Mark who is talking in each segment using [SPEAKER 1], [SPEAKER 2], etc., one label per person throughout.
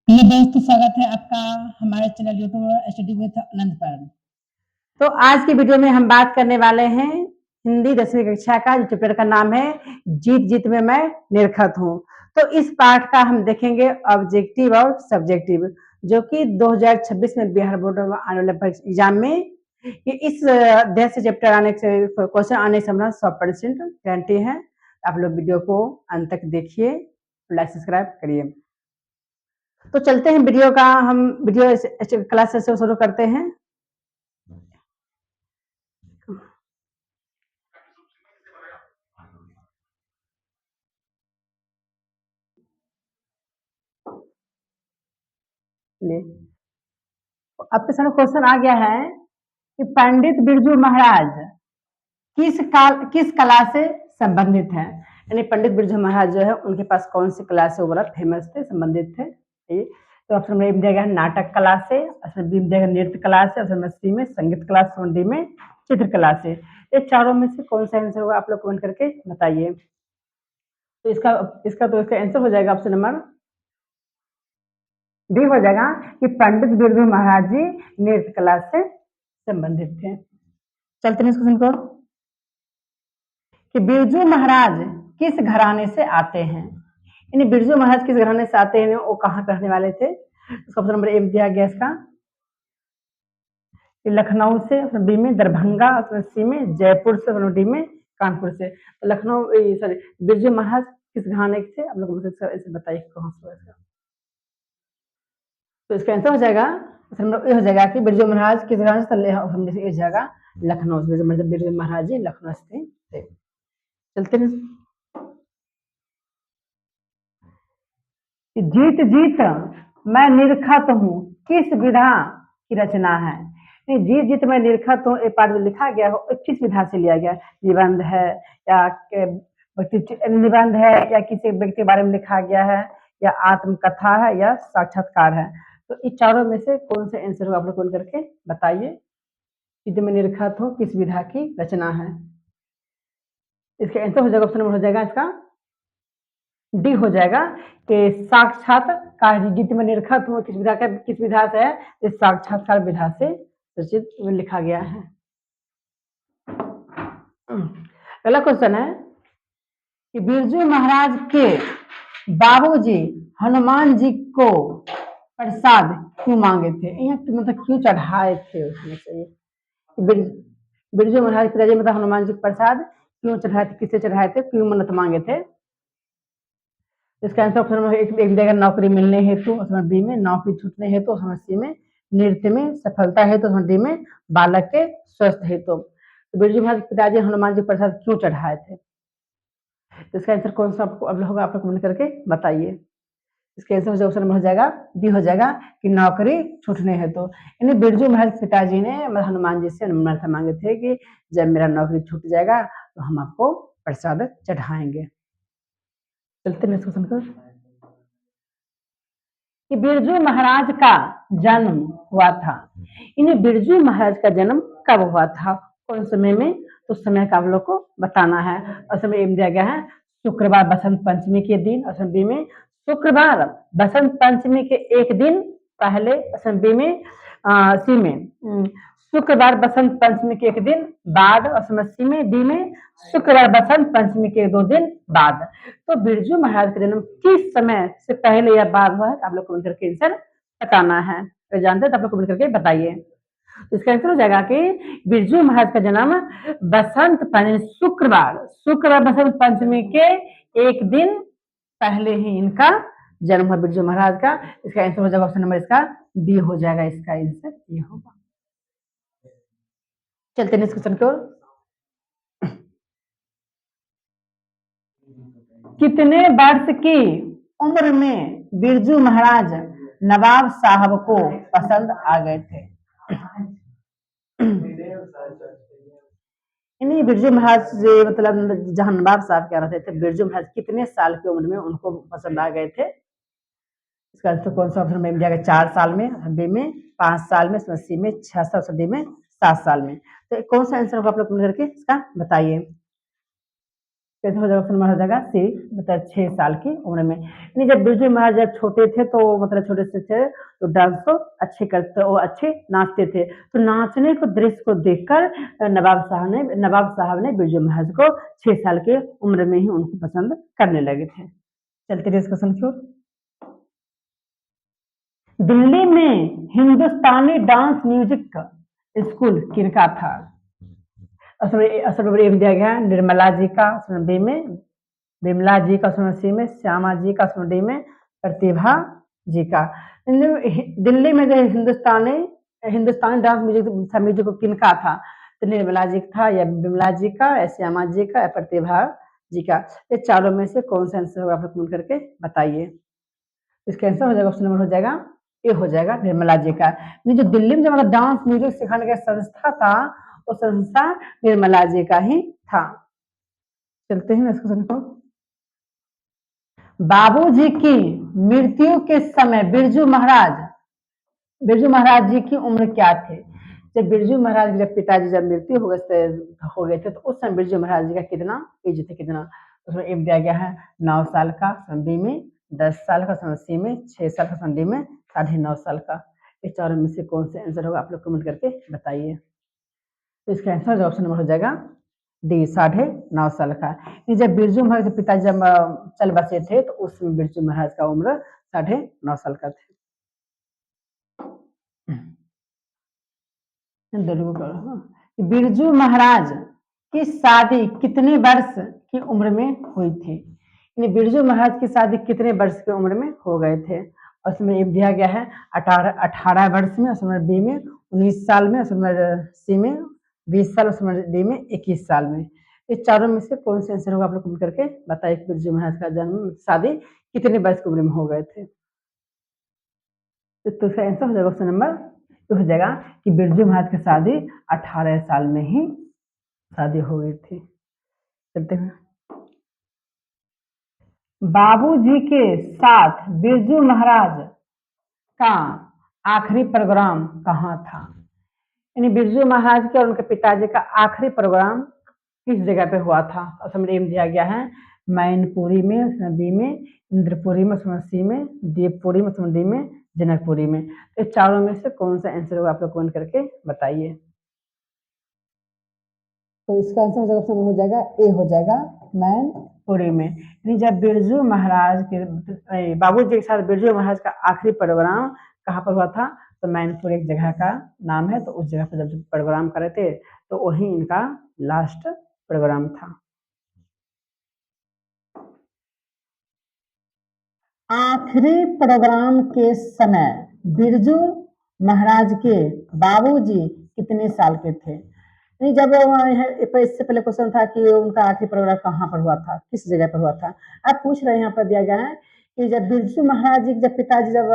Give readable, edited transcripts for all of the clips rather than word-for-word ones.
[SPEAKER 1] Hello दोस्तों, स्वागत है आपका हमारे चैनल यूट्यूब स्टडी विद अनंत पर।
[SPEAKER 2] तो आज की वीडियो में हम बात करने वाले हैं हिंदी 10वीं कक्षा का, जो चैप्टर का नाम है जीत जीत में मैं निरखत हूँ। तो इस पाठ का हम देखेंगे ऑब्जेक्टिव और सब्जेक्टिव, जो कि 2026 में बिहार बोर्ड में आने वाले एग्जाम में इस अध्याय से चैप्टर आने से क्वेश्चन आने से 100% गारंटी है। आप लोग वीडियो को अंत तक देखिए, लाइक सब्सक्राइब करिए। तो चलते हैं वीडियो का, हम वीडियो क्लास से शुरू करते हैं। आपके सामने क्वेश्चन आ गया है कि पंडित बिरजू महाराज किस कला से संबंधित है। यानी पंडित बिरजू महाराज जो है उनके पास कौन सी कला से वो बड़ा फेमस थे, संबंधित थे। तो ऑप्शन नंबर दिया गया नाटक कला से, ऑप्शन बी दिया गया नृत्य कला से, ऑप्शन नंबर सी में संगीत कला से, ऑप्शन डी में चित्रकला से। ये चारों में से कौन सा आंसर होगा, आप लोग कमेंट करके बताइए। तो इसका आंसर हो जाएगा ऑप्शन नंबर डी हो जाएगा कि पंडित बिरजू महाराज जी नृत्य कला से संबंधित थे। चलते हैं इस क्वेश्चन को कि बिरजू महाराज किस घराने से आते हैं। यानी बिरजू महाराज किस घराने से आते हैं, वो कहाँ के रहने वाले थे। इसका ऑप्शन नंबर ए दिया गया इसका लखनऊ से, ऑप्शन बी में दरभंगा, ऑप्शन सी में जयपुर से, ऑप्शन डी में कानपुर से। तो लखनऊ सॉरी बिरजू महाराज किस घराने से, आप लोग इसे बताइए कौन सा इसका। तो इसका आंसर हो जाएगा ऑप्शन नंबर ए हो जाएगा कि बिरजू महाराज किस घराने से, ऑप्शन ए जाएगा लखनऊ से। बिरजू महाराज जी लखनऊ से थे। चलते हैं जीत जीत मैं निरखत हूँ किस विधा की रचना है। जीत जीत मैं निरखत हूँ ये पाठ जो लिखा गया हो किस विधा से लिया गया, निबंध है या निबंध है या किसी व्यक्ति के बारे में लिखा गया है या आत्मकथा है या साक्षात्कार है। तो इन चारों में से कौन सा आंसर होगा, आप लोग कौन करके बताइए। जीत में निरखत हूँ किस विधा की रचना है। इसका आंसर हो जाएगा ऑप्शन नंबर हो जाएगा इसका डी हो जाएगा कि साक्षात्कार। गीत में निरखत हुआ किस विधा से है, इस साक्षात्कार विधा से रचित लिखा गया है। अगला क्वेश्चन है कि बिरजू महाराज के बाबूजी हनुमान जी को प्रसाद क्यों मांगे थे, यहाँ मतलब क्यों चढ़ाए थे उसमें से। बिरजू महाराज पिताजी मतलब हनुमान जी को प्रसाद क्यों चढ़ाए थे, किससे चढ़ाए थे, क्यों मन्नत मांगे थे। इसका आंसर ऑप्शन नंबर एक देगा नौकरी मिलने हेतु, ऑप्शन बी में नौकरी छूटने हेतु, ऑप्शन सी में नृत्य में सफलता हेतु, ऑप्शन डी में बालक के स्वस्थ हेतु। तो बिरजू महाराज पिताजी हनुमान जी प्रसाद क्यों चढ़ाए थे। तो इसका आंसर कौन सा होगा, आप लोग कमेंट करके बताइए। इसका आंसर ऑप्शन नंबर हो जाएगा डी हो जाएगा कि नौकरी छूटने हेतु। यानी बिरजू महाराज पिताजी ने हनुमान जी से मन्नत मांगे थे कि जब मेरा नौकरी छूट जाएगा तो हम आपको प्रसाद चढ़ाएंगे। चलते हैं क्वेश्चन को कि बिरजू महाराज का जन्म हुआ था। इन्हें बिरजू महाराज का जन्म कब हुआ था, कौन समय में, तो समय का आप लोग को बताना है। और समय दिया गया है शुक्रवार बसंत पंचमी के दिन, और बी में शुक्रवार बसंत पंचमी के एक दिन पहले, बी में सी में शुक्रवार बसंत पंचमी के एक दिन बाद, और सी में डी में शुक्रवार बसंत पंचमी के 2 दिन बाद। तो बिरजू महाराज का जन्म किस समय से पहले या बाद हुआ है, आप लोग कमेंट करके आंसर बताना है। अगर जानते हैं तो आप लोग कमेंट करके बताइए। इसका आंसर हो जाएगा कि बिरजू महाराज का जन्म बसंत पंचमी शुक्रवार बसंत पंचमी के एक दिन पहले ही इनका जन्म हुआ बिरजू महाराज का। इसका आंसर हो जाएगा ऑप्शन नंबर इसका डी हो जाएगा, इसका आंसर ये होगा। चलते हैं क्वेश्चन को कितने वर्ष की उम्र में बिरजू महाराज नवाब साहब को पसंद आ गए थे। इन्हीं बिरजू महाराज से मतलब जहां नवाब साहब क्या रहते थे, बिरजू महाराज कितने साल की उम्र में उनको पसंद आ गए थे। इसका आंसर कौन सा ऑप्शन में दिया गया, 4 साल में, बी में 5 साल में, सी में 6 साल, डी में 7 साल में। तो कौन सा आंसर होगा, आप लोग करके इसका बताइए। कैसे हो जाएगा? ऑप्शन नंबर हो जाएगा सी, मतलब 6 साल की उम्र में। यानी जब बिरजू महाराज जब छोटे थे तो मतलब छोटे से थे तो डांस को अच्छे करते, वो अच्छे नाचते थे। तो नाचने को दृश्य को देखकर नवाब साहब ने बिरजू महाराज को 6 साल की उम्र में ही उनको पसंद करने लगे थे। चलते रहिए क्वेश्चन की ओर। दिल्ली में हिंदुस्तानी डांस म्यूजिक स्कूल किनका था? ऑप्शन नंबर ए में दिया गया है निर्मला जी का, ऑप्शन नंबर बी में विमला जी का, ऑप्शन नंबर सी में श्यामा जी का, ऑप्शन नंबर डी में प्रतिभा जी का। दिल्ली में जो हिंदुस्तानी डांस म्यूजिक को किनका था? तो निर्मला जी का था, या विमला जी का, या श्यामा जी का, या प्रतिभा जी का। ये चारों में से कौन सा आंसर होगा आप लोग कमेंट करके बताइए। इसका आंसर हो जाएगा, ऑप्शन नंबर हो जाएगा ए हो जाएगा निर्मला जी का। जो दिल्ली में जो मतलब डांस म्यूजिक सिखाने का संस्था था वो संस्था निर्मला जी का ही था। चलते हैं इस क्वेश्चन को। बाबूजी की मृत्यु के समय बिरजू महाराज जी की उम्र क्या थे? जब बिरजू महाराज जब पिताजी जब मृत्यु हो गए थे तो उस समय बिरजू महाराज जी का कितना एज थे, कितना? उसमें एक दिया गया है 9 साल का, बी में 10 साल का, सी में 6 साल का, डी में 9.5 साल का। इस चारों में से कौन सा आंसर होगा आप लोग कमेंट करके बताइए। तो इसका आंसर ऑप्शन नंबर हो जाएगा डी 9.5 साल का। जब बिरजू महाराज के पिताजी जब चल बसे थे तो उस समय बिरजू महाराज का उम्र 9.5 साल का थे। बिरजू महाराज की शादी कितने वर्ष की उम्र में हुई थी? बिरजू महाराज की शादी कितने वर्ष की उम्र में हो गए थे? उसमें एक दिया गया है 18 वर्ष में, उसमें बी में 19 साल में, उसमें सी में 20 साल, उसमें डी में 21 साल में। इस चारों में से कौन सा आंसर होगा आप लोग कमेंट करके बताइए कि बिरजू महाराज का जन्म शादी कितने वर्ष की उम्र में हो गए थे। तो इसका आंसर हो जाएगा ऑप्शन नंबर तो हो जाएगा कि बिरजू महाराज की शादी 18 साल में ही शादी हो गई थी। चलते हैं। बाबूजी के साथ बिरजू महाराज का आखिरी प्रोग्राम कहाँ था? यानी बिरजू महाराज के और उनके पिताजी का आखिरी प्रोग्राम किस जगह पे हुआ था? ऑप्शन में दिया गया है मैनपुरी में, उसमें बी में इंद्रपुरी में, उसमें सी में देवपुरी में, उसमें डी में जनकपुरी में। तो इस चारों में से कौन सा आंसर होगा आप लोग कमेंट करके बताइए। तो इसका आंसर ऑप्शन हो जाएगा ए हो जाएगा मैनपुरी में। यानी जब बिरजू महाराज के बाबूजी के साथ बिरजू महाराज का आखिरी प्रोग्राम कहाँ पर हुआ था? तो मैनपुर एक जगह का नाम है, तो उस जगह पर जब प्रोग्राम करे थे तो वही इनका लास्ट प्रोग्राम था। आखिरी प्रोग्राम के समय बिरजू महाराज के बाबूजी कितने साल के थे? नहीं, जब इससे पहले क्वेश्चन था कि उनका आखिरी प्रोग्राम कहाँ पर हुआ था, किस जगह पर हुआ था। अब पूछ रहे हैं यहाँ पर दिया गया है कि जब बिरजू महाराज जी जब पिताजी जब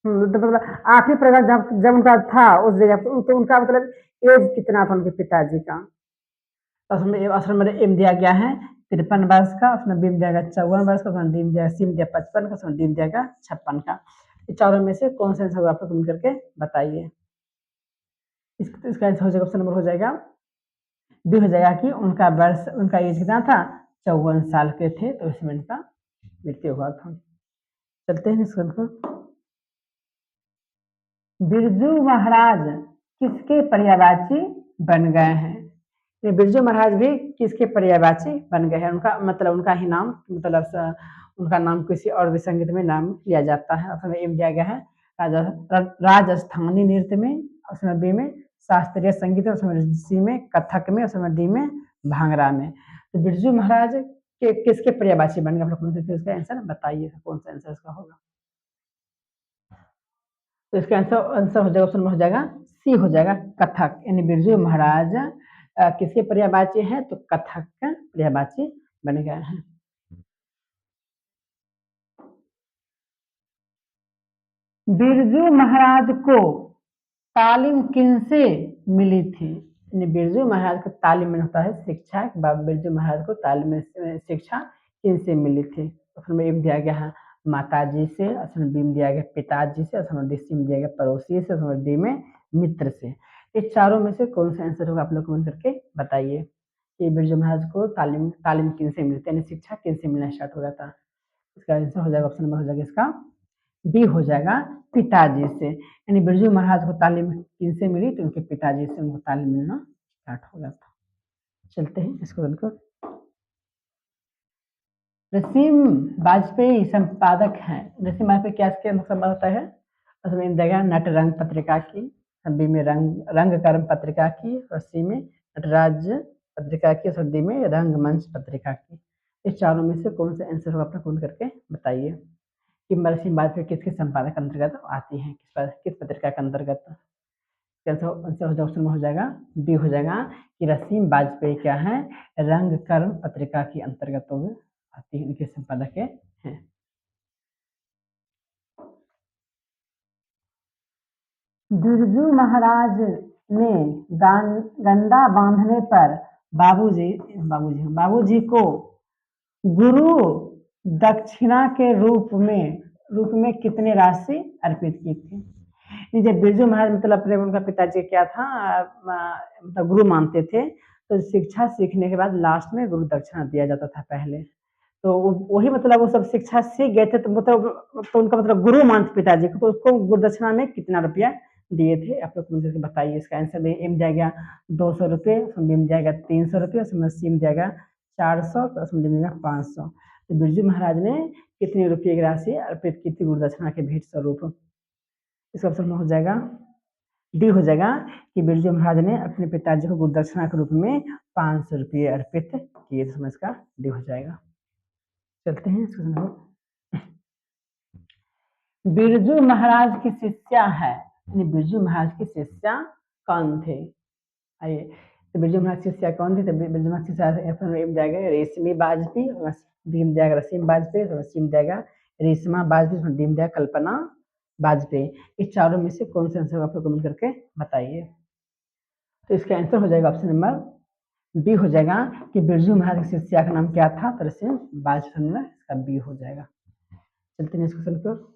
[SPEAKER 2] मतलब आखिरी प्रोग्राम जब उनका था उस जगह पर, तो उनका मतलब एज कितना था उनके पिताजी का? ऑप्शन में एम दिया गया है 53 वर्ष का, उसमें बी दिया गया 54 वर्ष का, उसमें डी दिया 55 का, उसमें डी दिया गया 56 का। इस चारों में से कौन सा आंसर होगा आप लोग कमेंट करके बताइए। इसका आंसर हो जाएगा, ऑप्शन नंबर हो जाएगा बी हो जाएगा कि उनका एज कितना था? 54 साल के थे, तो इसमें इनका मृत्यु हुआ था। चलते हैं इस को। बिरजू महाराज किसके पर्यायवाची बन गए हैं? बिरजू महाराज भी किसके पर्यायवाची बन गए हैं? उनका मतलब उनका ही नाम मतलब उनका नाम किसी और भी संगीत में नाम लिया जाता है। उसमें एम दिया गया है राजस्थानी नृत्य में, उसमें बी में शास्त्रीय संगीत में, उसमें सी में कथक में, उसमें डी में भांगड़ा में। तो बिरजू महाराज के किसके पर्यायवाची बन गए? आप लोग इसका आंसर बताइए, कौन सा आंसर इसका होगा। तो इसका आंसर हो जाएगा, ऑप्शन में हो जाएगा सी हो जाएगा कथक। यानी बिरजू महाराज किसके पर्यायवाची हैं? तो कथक का पर्यायवाची बन गए हैं। बिरजू महाराज को तालीम किनसे मिली थी? बिरजू महाराज को तालीम होता है शिक्षा। बिरजू महाराज को तालीम शिक्षा किनसे मिली थी? उसमें एक दिया गया है माता जी से, उसमें बी में दिया गया पिताजी से, उसमें सी में दिया गया पड़ोसी से, उसमें डी में मित्र से। इस चारों में से कौन सा आंसर होगा आप लोग कमेंट करके बताइए। कि बिरजू महाराज को तालीम तालीम किन से मिलती, यानी शिक्षा किन से मिलना स्टार्ट हो गया था। इसका आंसर हो जाएगा, ऑप्शन नंबर हो जाएगा इसका बी हो जाएगा, पिताजी से। यानी बिरजू महाराज को तालीम किन से मिली, तो उनके पिताजी से उनको तालीम मिलना स्टार्ट हो गया था। चलते हैं इसको बनकर। रसीम वाजपेयी संपादक हैं। रसीम वाजपेयी क्या संपादक होता है, उसमें देगा नट रंग पत्रिका की, बी में रंग कर्म पत्रिका की, और सी में नटराज पत्रिका की, और डी में रंगमंच पत्रिका की। इस चारों में से कौन सा आंसर होगा, अपना कौन करके बताइए कि रसीम वाजपेयी किसके संपादक अंतर्गत आती है, किस पत्रिका के अंतर्गत। ऑप्शन में हो जाएगा बी हो जाएगा कि रसीम वाजपेयी क्या है, रंग कर्म पत्रिका की अंतर्गत आती है, इनके संपादक हैं। बिरजू महाराज ने गंडा बांधने पर बाबूजी को गुरु दक्षिणा के रूप में कितनी राशि अर्पित की थी। जब बिरजू महाराज मतलब अपने उनका पिताजी क्या था, मतलब गुरु मानते थे, तो शिक्षा सीखने के बाद लास्ट में गुरु दक्षिणा दिया जाता था पहले। तो वही मतलब वो सब शिक्षा सीख गए थे, तो मतलब तो उनका मतलब गुरु मानते पिताजी को, तो उसको गुरु दक्षिणा में कितना रुपया दिए थे, आप लोग मुझे बताइए। इसका आंसर एम जाएगा 200 रुपये, उसमें जाएगा 300 रुपये, उसमें सी जाएगा 400, तो उसमें मिलेगा 500। तो बिरजू महाराज ने कितने रुपये की राशि अर्पित की थी गुरु दक्षिणा के भेंट स्वरूप। इसका ऑप्शन में हो जाएगा डी हो जाएगा कि बिरजू महाराज ने अपने पिताजी को गुरु दक्षिणा के रूप में 500 रुपये अर्पित किए थे, इसका डी हो जाएगा। चलते हैं इसको। बिरजू महाराज की शिष्या है, बिरजू महाराज की शिष्या कौन थे, आइए। तो बिरजू महाराज की शिष्या कौन थी, तो बिरजू महाराज की शिष्या जाएगा रेशमी वाजपेयी, डी जाएगा रसीम वाजपेयी, सी जाएगा रेशमा वाजपेयी, डी जाएगा कल्पना वाजपेयी। इस चारों में से कौन सा आंसर आप लोग कमेंट करके बताइए। तो इसका आंसर हो जाएगा ऑप्शन नंबर बी हो जाएगा कि बिरजू महाराज की शिष्या का नाम क्या था, तो रसीम वाजपेयी, इसका बी हो जाएगा। चलते हैं क्वेश्चन पर।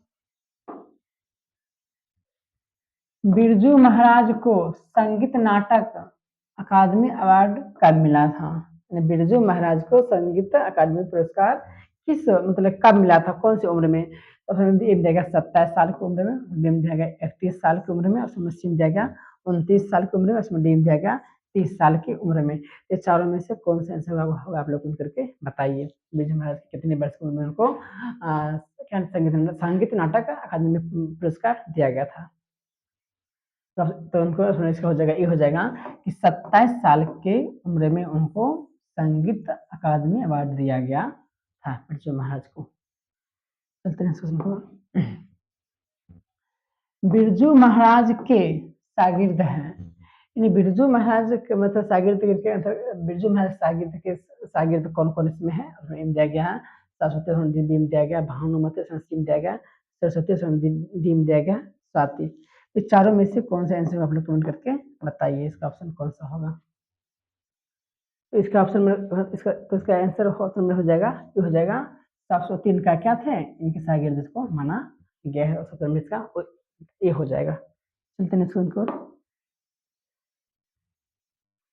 [SPEAKER 2] बिरजू महाराज को संगीत नाटक अकादमी अवार्ड कब मिला था। बिरजू महाराज को संगीत अकादमी पुरस्कार किस मतलब कब मिला था, कौन सी उम्र में। तो जाएगा 27 साल की उम्र में, बी जाएगा 31 साल की उम्र में, उसमें सी जाएगा 29 साल की उम्र में, उसमें डी जाएगा 30 साल की उम्र में। ये चारों में से कौन सा आंसर होगा, आप लोग करके बताइए। बिरजू महाराज कितने वर्ष की उम्र में उनको संगीत नाटक अकादमी पुरस्कार दिया गया था। तो उनको इसका हो जाएगा ये हो जाएगा कि 27 साल के उम्र में उनको संगीत अकादमी अवार्ड दिया गया था बिरजू महाराज को। चलते हैं इसको। बिरजू महाराज के शागिर्द हैं, यानी बिरजू महाराज के मतलब शागिर्द के बिरजू महाराज के शागिर्द कौन कौन इसमें है, उसमें दिया गया है सरस्वती डी दिया गया, भानुमति दिया गया, सरस्वती डी दिया गया, स्वाति। इस चारों में से कौन सा आंसर आप लोग कमेंट करके बताइए, इसका ऑप्शन कौन सा होगा। तो इसका ऑप्शन में इसका आंसर ऑप्शन में हो जाएगा ये हो जाएगा 703 का क्या थे, इनके शागिर्द जिसको माना गया है, ऑप्शन में इसका ये हो जाएगा। चलते हैं इसको।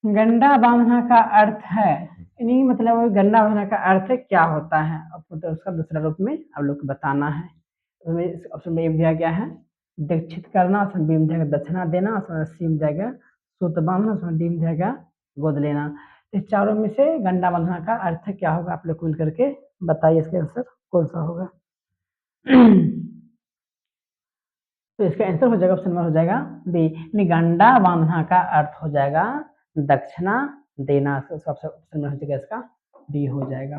[SPEAKER 2] गंडा बांधना का अर्थ है, यानी मतलब गंडा बांधना का अर्थ क्या होता है, तो उसका दूसरा रूप में आप लोग को बताना है। ऑप्शन में दिया गया है दीक्षित करना, उसमें बी जाएगा दक्षिणा देना, उसमें सी जाएगा सूत बांधना, उसमें डी जाएगा गोद लेना। इस चारों में से गंडा बांधना का अर्थ क्या होगा, आप लोग कुल करके बताइए, इसका आंसर कौन सा होगा। तो इसका आंसर हो जाएगा ऑप्शन में हो जाएगा बी, गंडा बांधना का अर्थ हो जाएगा दक्षिणा देना, ऑप्शन में हो जाएगा इसका बी हो जाएगा।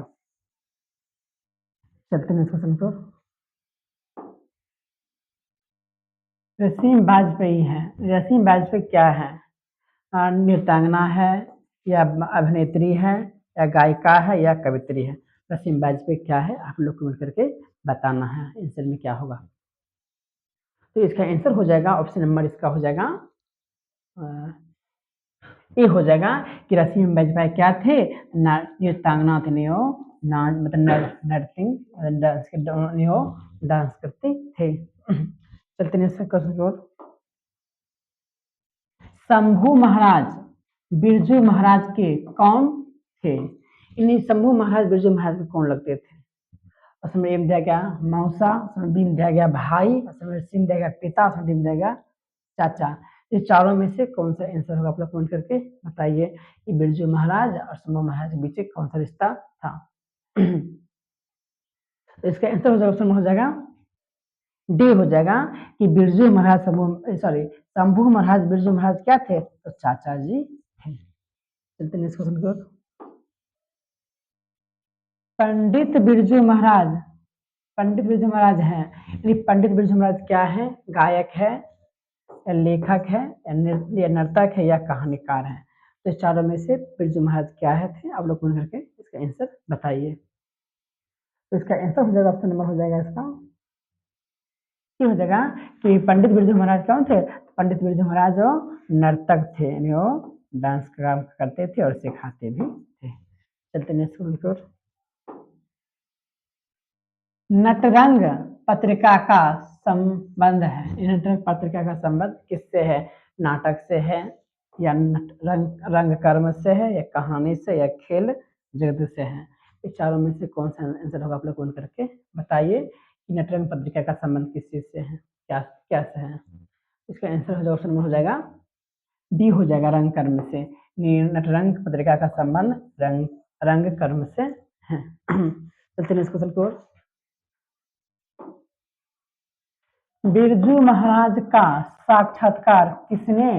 [SPEAKER 2] चलते हैं क्वेश्चन को। रसीम वाजपेयी है, रसीम वाजपेयी क्या है, नृत्यांगना है या अभिनेत्री है या गायिका है या कवित्री है। रसीम वाजपेयी क्या है, आप लोग कमेंट करके बताना है आंसर में क्या होगा। तो इसका आंसर हो जाएगा ऑप्शन नंबर इसका हो जाएगा ये हो जाएगा कि रसीम वाजपेयी क्या थे, नृत्यांगना थे, मतलब नर्सिंग डांस करते थे। चलते हैं क्वेश्चन की ओर। शंभू महाराज बिरजू महाराज के कौन थे। इन्हीं शंभू महाराज बिरजू महाराज को कौन लगते थे? उसमें एक दिया गया मौसा, उसमें बी दिया गया भाई, उसमें सी दिया गया पिता, उसमें डी दिया गया चाचा। ये चारों में से कौन सा आंसर होगा? आप लोग कमेंट करके बताइए कि बिरजू महाराज और शंभू महाराज के बीच कौन सा रिश्ता था। तो इसका आंसर हो जाएगा, ऑप्शन हो जाएगा डी हो जाएगा कि बिरजू महाराज शंभू महाराज बिरजू महाराज क्या थे? तो चाचा जी थे। चलते हैं नेक्स्ट क्वेश्चन की ओर। पंडित बिरजू महाराज हैं, यानी पंडित बिरजू महाराज क्या है? गायक है या लेखक है या नर्तक है या कहानीकार है? तो इस चारों में से बिरजू महाराज क्या है थे? आप लोग कमेंट करके इसका आंसर बताइए। तो इसका आंसर हो जाएगा, ऑप्शन नंबर हो जाएगा इसका क्या हो जाएगा कि पंडित बिरजू महाराज कौन थे? पंडित बिरजू महाराज वो नर्तक थे, यानी वो डांस का काम करते थे और सिखाते भी थे। चलते नेक्स्ट की ओर। नटरंग पत्रिका का संबंध है, नटरंग पत्रिका का संबंध किससे है? नाटक से है या रंग कर्म से है या कहानी से या खेल जगत से है? इस चारों में से कौन सा आंसर होगा? आप लोग कमेंट करके बताइए कि नटरंग पत्रिका का संबंध किस चीज से है, क्या से है? इसका आंसर हो जाएगा, ऑप्शन में हो जाएगा डी हो जाएगा, रंग कर्म से। नटरंग पत्रिका का संबंध रंग कर्म से है। चलते हैं इस क्वेश्चन को। बिरजू महाराज का साक्षात्कार किसने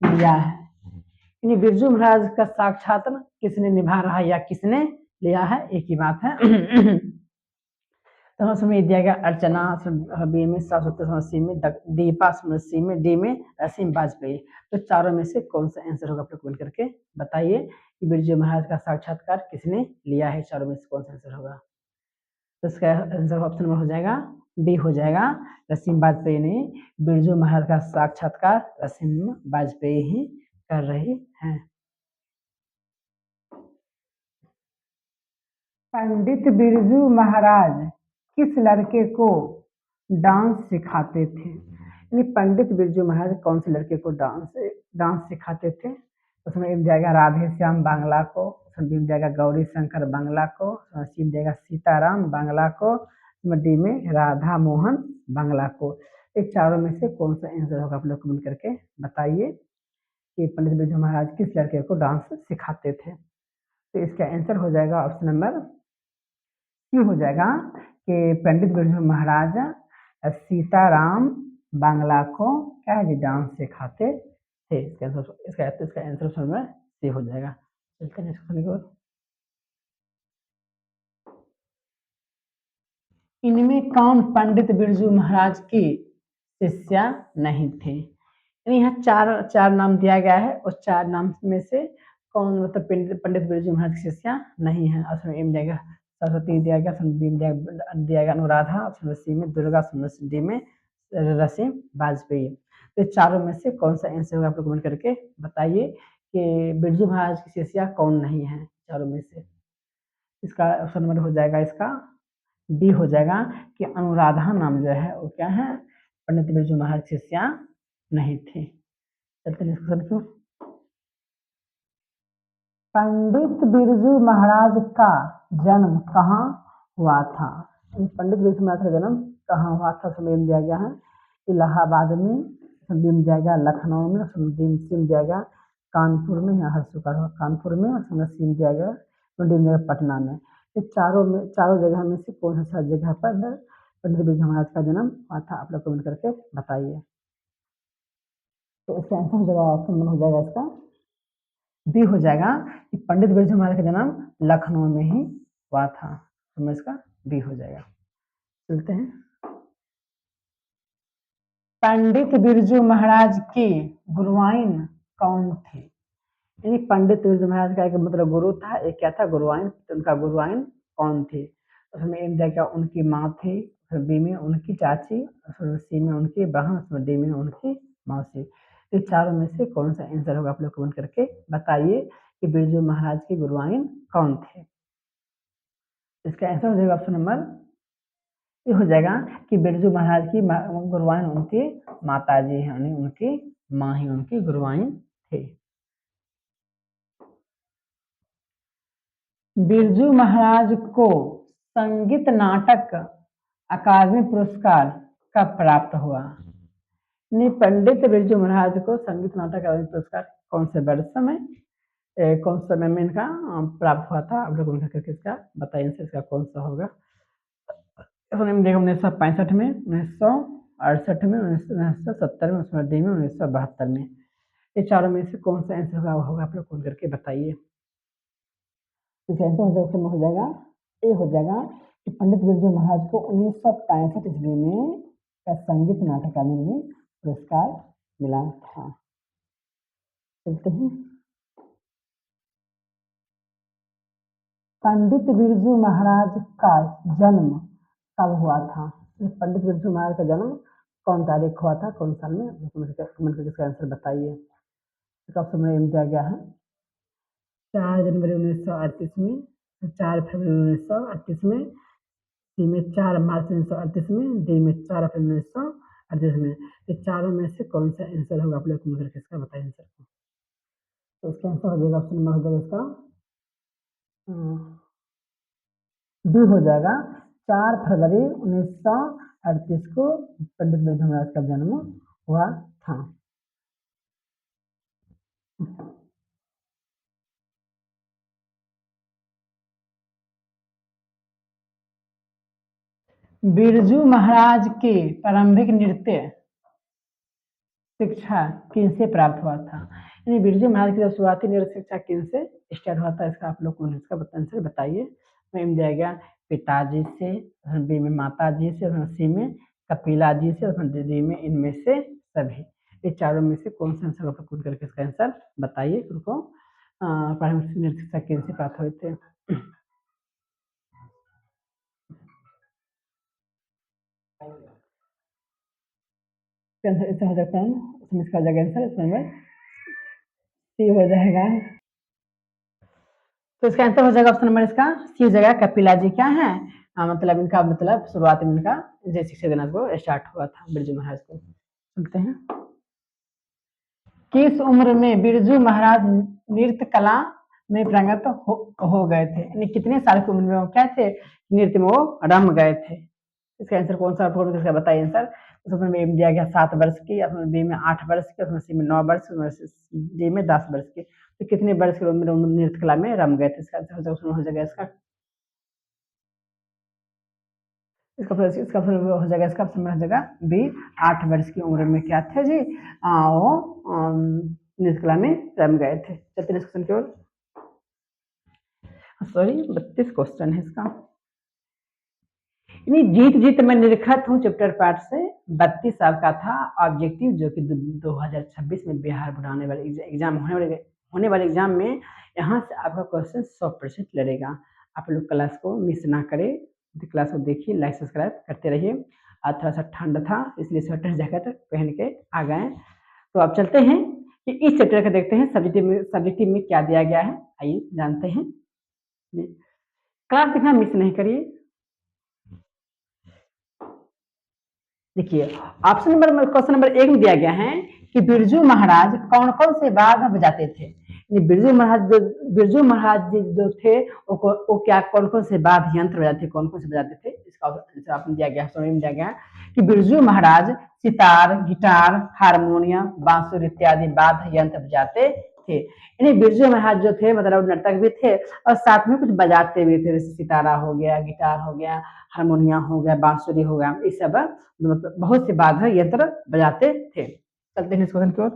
[SPEAKER 2] लिया है? यानी बिरजू महाराज का साक्षात्कार किसने निभा रहा है या किसने लिया है? एक ही बात है। तो समय दिया गया अर्चना, बी में सरस्वती, सी में दीपा, सी में डी में असीम वाजपेयी। तो चारों में से कौन सा आंसर होगा? आप लोग कमेंट करके बताइए कि बिरजू महाराज का साक्षात्कार किसने लिया है? चारों में से कौन सा आंसर होगा? तो इसका आंसर ऑप्शन में हो जाएगा डी हो जाएगा, असीम वाजपेयी ने बिरजू महाराज का साक्षात्कार असीम वाजपेयी ही कर रहे हैं। पंडित बिरजू महाराज किस लड़के को डांस सिखाते थे? यानी पंडित बिरजू महाराज कौन से लड़के को डांस सिखाते थे? उसमें एक जाएगा राधे श्याम बांग्ला को, उसमें बी जाएगा गौरी शंकर बांग्ला को, सी जाएगा सीताराम बांग्ला को, डी में राधा मोहन बांग्ला को। इस चारों में से कौन सा आंसर होगा? आप लोग कमेंट करके बताइए कि पंडित बिरजू महाराज किस लड़के को डांस सिखाते थे। तो इसका आंसर हो जाएगा, ऑप्शन नंबर क्यों हो जाएगा कि पंडित बिरजू महाराज सीताराम बांग्ला को क्या है डांस सिखाते थे। इसका आंसर ऑप्शन में सी हो जाएगा। चलते हैं नेक्स्ट क्वेश्चन की ओर। इनमें कौन पंडित बिरजू महाराज की शिष्या नहीं थे? यानी यहाँ चार नाम दिया गया है, उस चार नाम में से कौन मतलब पंडित बिरजू महाराज की शिष्या नहीं है? उसमें एम जाएगा सरस्वती दिया गया, दिया गया अनुराधा, सी में दुर्गा, डी में रसीम वाजपेयी। तो चारों में से कौन सा आंसर होगा? आप लोग कमेंट करके बताइए कि बिरजू महाराज की शिष्या कौन नहीं है चारों में से। इसका ऑप्शन नंबर हो जाएगा इसका डी हो जाएगा कि अनुराधा नाम जो है वो क्या है पंडित बिरजू महाराज की शिष्या नहीं थी। चलते हैं क्वेश्चन को। पंडित बिरजू महाराज का जन्म कहाँ हुआ था? पंडित बिरजू महाराज का जन्म कहाँ हुआ था? समय दिया गया है इलाहाबाद में, बीम जाएगा लखनऊ में, सीम जाएगा कानपुर में या कानपुर में, सीम जाएगा डीम जाएगा पटना में। इस चारों जगह में से कौन सा जगह पर पंडित बिरजू महाराज का जन्म हुआ था? आप लोग कमेंट करके बताइए। तो इसका आंसर हो जाएगा, ऑप्शन नंबर हो जाएगा इसका बी हो जाएगा कि पंडित बिरजू महाराज का जन्म लखनऊ में ही हुआ था। तो इसका बी हो जाएगा। चलते हैं। पंडित बिरजू महाराज के गुरुआइन कौन थे? यानी पंडित बिरजू महाराज का एक मतलब गुरु था, एक क्या था गुरुआइन। तो उनका गुरुआइन कौन थे? उसमें एम जाएगा उनकी माँ थी, बी में उनकी चाची, सी में उनकी बहन, डी में उनकी मौसी। इस चारों में से कौन सा आंसर होगा? आप लोग कमेंट करके बताइए कि बिरजू महाराज के गुरुआइन कौन थे। इसका आंसर हो जाएगा ऑप्शन नंबर ये हो जाएगा कि बिरजू महाराज की गुरुआइन उनकी माता जी है, यानी उनकी माँ ही उनकी गुरुआइन थे। बिरजू महाराज को संगीत नाटक अकादमी पुरस्कार कब प्राप्त हुआ? पंडित बिरजू महाराज को संगीत नाटक अकादमी पुरस्कार कौन से वर्ष में कौन से समय में इनका प्राप्त हुआ था? आप लोग उनका करके इसका बताइए, इसका कौन सा होगा? 1965 में, 1968 में, 1970 में, 1970 में, 1972 में। ये चारों में से कौन सा आंसर होगा? आप लोग कौन करके बताइए। इसका आंसर हो जाएगा ए हो जाएगा कि पंडित बिरजू महाराज को 1965 ईस्वी में का संगीत नाटक अकादमी में पुरस्कार मिला था। चलते हैं। पंडित बिरजू महाराज का जन्म कब हुआ था? पंडित बिरजू महाराज का जन्म कौन तारीख हुआ था, कौन साल में? कमेंट करके इसका आंसर बताइए। कब समय दिया गया है? 4 जनवरी 1938 में, 4 फरवरी 1938 में, सी में 4 मार्च 1938 में, डी में 4 अप्रैल 1938 में। ये चारों में से कौन सा आंसर होगा? आप लोग कमेंट करके इसका बताइए आंसर को। तो इसका आंसर हो जाएगा, ऑप्शन नंबर हो जाएगा इसका डी हो जाएगा। 4 फरवरी 1938 को पंडित बिरजू महाराज का जन्म हुआ था। बिरजू महाराज के प्रारंभिक नृत्य शिक्षा किनसे प्राप्त हुआ था? यानी बिरजू महाराज की शुरुआती नृत्य शिक्षा किनसे स्टार्ट हुआ था? इसका आप लोग को इसका आंसर बताइए। में दिया गया पिताजी से, बी में माता जी से, सी में कपिला जी से, डी में इनमें से सभी। ये चारों में से कौन सा आंसर कूद करके इसका आंसर बताइए। उनको प्रारंभिक नृत्य शिक्षा किनसे प्राप्त हुए थे? हो सकता है उसमें इसका जगह आंसर इसमें सी हो जाएगा। तो इसका आंसर हो जाएगा ऑप्शन नंबर इसका सी हो जाएगा। कपिला जी क्या है? मतलब इनका मतलब शुरुआत में इनका जय शिक्षा देना को स्टार्ट हुआ था बिरजू महाराज को। सुनते हैं। किस उम्र में बिरजू महाराज नृत्य कला में पारंगत हो गए थे? यानी कितने साल की उम्र में वो क्या थे? नृत्य में वो रम गए थे। इसका आंसर कौन सा इसका बताइए आंसर। उसमें में दिया गया 7 वर्ष की, उसमें बी में 8 वर्ष की, उसमें सी में 9 वर्ष, डी में 10 वर्ष की। तो कितने वर्ष की उम्र में नृत्य कला में रम गए थे? इसका आंसर हो जाएगा इसका हो जाएगा इसका ऑप्शन हो जाएगा बी 8 वर्ष की उम्र में क्या थे जी? वो नृत्य कला में रम गए थे। चलते हैं क्वेश्चन की ओर। सॉरी 32 क्वेश्चन है इसका। जीत जीत मैं निरखत हूँ चैप्टर पार्ट से 32 साल का था ऑब्जेक्टिव, जो कि 2026 में बिहार बोर्ड आने वाले एग्जाम होने वाले एग्जाम में यहाँ से आपका क्वेश्चन 100% लड़ेगा। आप लोग क्लास को मिस ना करें, क्लास को देखिए, लाइक सब्सक्राइब करते रहिए। और थोड़ा सा ठंड था इसलिए स्वेटर जैकेट पहन के आ गए। तो अब चलते हैं कि इस चैप्टर का देखते हैं सब्जेक्टिव में क्या दिया गया है। आइए जानते हैं। क्लास देखना मिस नहीं करिए। देखिए ऑप्शन नंबर क्वेश्चन नंबर 1 में दिया गया है कि बिरजू महाराज कौन कौन से वाद्य बजाते थे? बिरजू महाराज जो थे वो क्या कौन कौन से वाद्य यंत्र बजाते थे, कौन कौन से बजाते थे? इसका ऑप्शन दिया गया है, दिया गया कि बिरजू महाराज सितार, गिटार, हारमोनियम, बांसुरी इत्यादि वाद्य यंत्र बजाते थे। यानी बिरजू महाराज जो थे मतलब नर्तक भी थे और साथ में कुछ बजाते भी थे, जैसे सितारा हो गया, गिटार हो गया, हारमोनियम हो गया, बांसुरी हो गया, ये सब मतलब बहुत से वाद्य यंत्र बजाते थे। चलते हैं इस क्वेश्चन की ओर।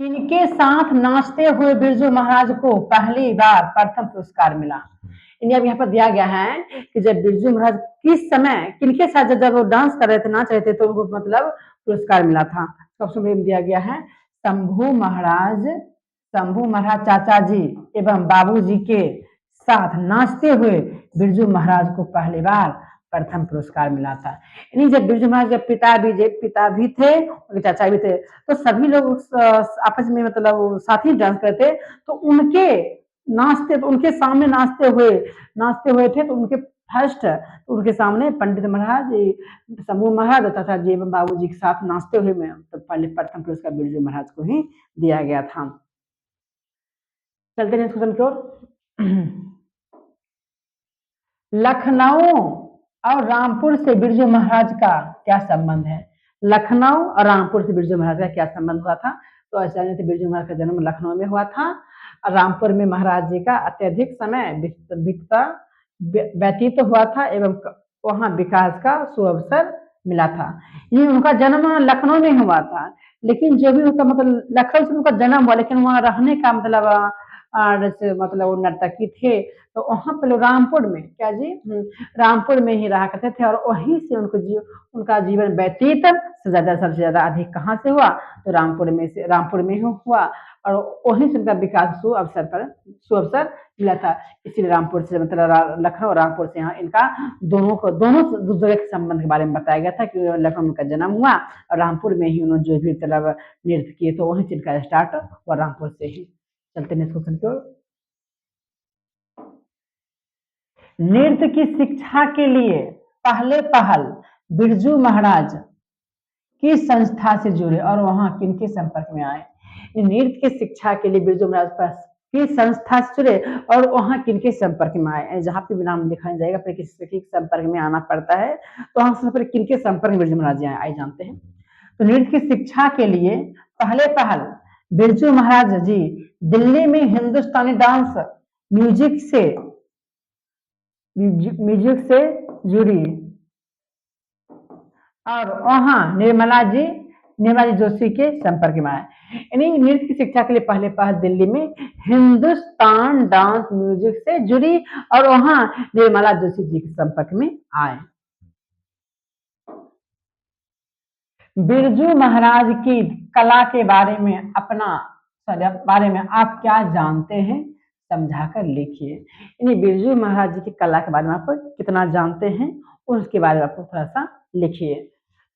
[SPEAKER 2] किनके साथ नाचते हुए बिरजू महाराज को पहली बार प्रथम पुरस्कार मिला? अब यहाँ पर दिया गया है कि जब बिरजू महाराज किस समय किनके साथ जब वो डांस कर रहे थे, नाच रहे थे, तो उनको मतलब पुरस्कार मिला था। ऑप्शन में दिया गया है शंभू महाराज चाचा जी एवं बाबूजी के साथ नाचते हुए बिरजू महाराज को पहली बार प्रथम पुरस्कार मिला था। यानी जब बिरजू महाराज के पिता भी थे और चाचा भी थे, तो सभी लोग आपस में मतलब साथ ही डांस करते, तो उनके उनके सामने नाचते हुए थे, तो उनके फर्स्ट उनके सामने पंडित महाराज, शंभू महाराज और चाचा जी एवं बाबू जी के साथ नाचते हुए में तो पहले प्रथम पुरस्कार बिरजू महाराज को ही दिया गया था। चलते हैं क्वेश्चन की ओर। लखनऊ और रामपुर से बिरजू महाराज का क्या संबंध है? लखनऊ और रामपुर से बिरजू महाराज का क्या संबंध हुआ था? तो ऐसा नहीं, बिरजू महाराज का जन्म लखनऊ में हुआ था और रामपुर में महाराज जी का अत्यधिक समय बीतता व्यतीत हुआ था एवं वहां विकास का सुअवसर मिला था। ये उनका जन्म लखनऊ में हुआ था, लेकिन जो भी उनका मतलब लखनऊ से उनका जन्म हुआ, लेकिन वहां रहने का मतलब जैसे मतलब वो नर्तकी थे तो वहां पर रामपुर में क्या जी रामपुर में ही रहा करते थे और वहीं से उनका जीवन व्यतीत सबसे ज्यादा अधिक कहाँ से हुआ? तो रामपुर में ही हुआ और वहीं से उनका विकास सुअवसर मिला था। इसीलिए रामपुर से मतलब लखनऊ रामपुर से यहाँ इनका दोनों जगह के संबंध के बारे में बताया गया था कि लखनऊ में का जन्म हुआ और रामपुर में ही उन्होंने जो भी मतलब नृत्य किए तो वहीं से इनका स्टार्ट हुआ, रामपुर से ही। चलते हैं क्वेश्चन की ओर। नृत्य की शिक्षा के लिए पहल बिरजू महाराज किस संस्था से जुड़े और वहां किनके संपर्क में आए? नृत्य की शिक्षा के लिए बिरजू महाराज किस संस्था से जुड़े और वहां किनके संपर्क में आए? जहां पे भी नाम लिखा जाएगा फिर किसी संपर्क में आना पड़ता है, तो हम सबसे पहले किनके संपर्क में बिरजू महाराज आए जानते हैं। तो नृत्य की शिक्षा के लिए पहल बिरजू महाराज जी दिल्ली में हिंदुस्तानी डांस म्यूजिक से जुड़ी और वहां निर्मला जी जोशी के संपर्क में आए। यानी नृत्य की शिक्षा के लिए पहल दिल्ली में हिंदुस्तान डांस म्यूजिक से जुड़ी और वहां निर्मला जोशी जी के संपर्क में आए। बिरजू महाराज की कला के बारे में आप क्या जानते हैं? समझाकर लिखिए। बिरजू महाराज जी की कला के बारे में आप कितना जानते हैं उसके बारे में आपको थोड़ा सा लिखिए।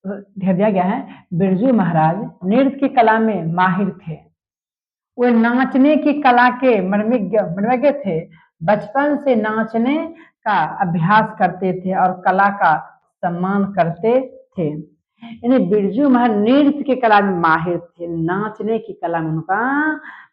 [SPEAKER 2] दिया गया है बिरजू महाराज नृत्य की कला में माहिर थे, वे नाचने की कला के मर्मज्ञ थे। बचपन से नाचने का अभ्यास करते थे और कला का सम्मान करते थे। बिरजू महाराज नृत्य की कला में माहिर थे, नाचने की कला में उनका